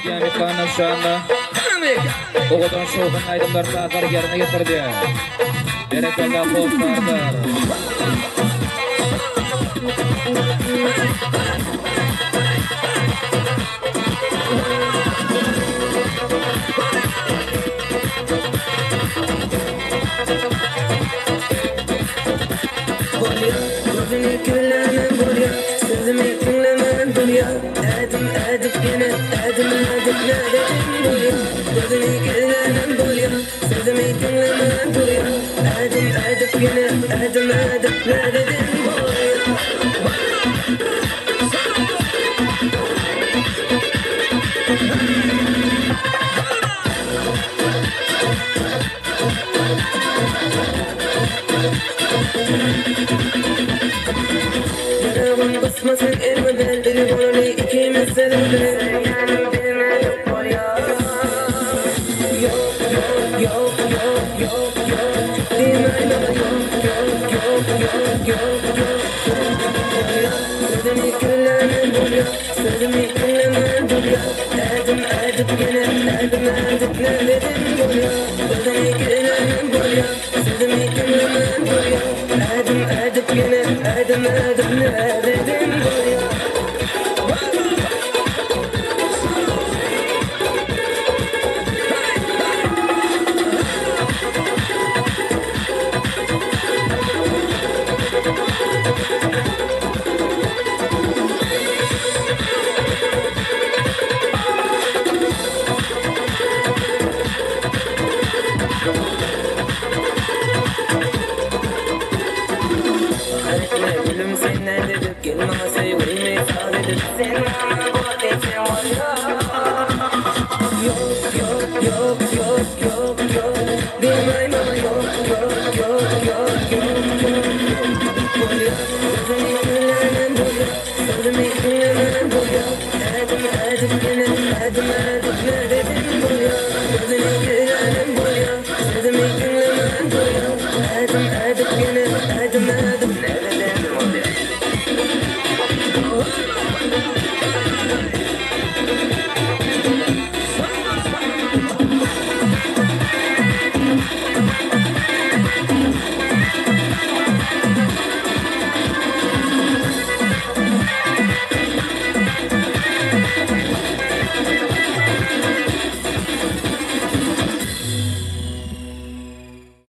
Cemil Kağan'ın şu anda Oğuz'un şovun aydınlar saatleri yerine getirdi. Berekeler dostlardır. Gözünü küllemem buraya, sözümü dinlemem buraya. Adım yine, adım neredesin buraya. Gözünü küllemem buraya, sözümü dinlemem buraya. Adım yine, adım neredesin buraya. Yarağım basmasın ermeden deli bana ikimiz sebebi. Sözümü küllemem buraya, sözümü dinlemem buraya. Adım yine, adım neredesin buraya. Sözümü küllemem buraya, sözümü dinlemem buraya. Adım yine, adım neredesin buraya. Gülüm sen nerededir? Gelin ama sevgilimi sadedir. Sen bana bu ateşin var ya. Yok. Bilmem ama yok. Buraya, sözümü dinlemem buraya. Sözümü dinlemem buraya. Adım yine, adım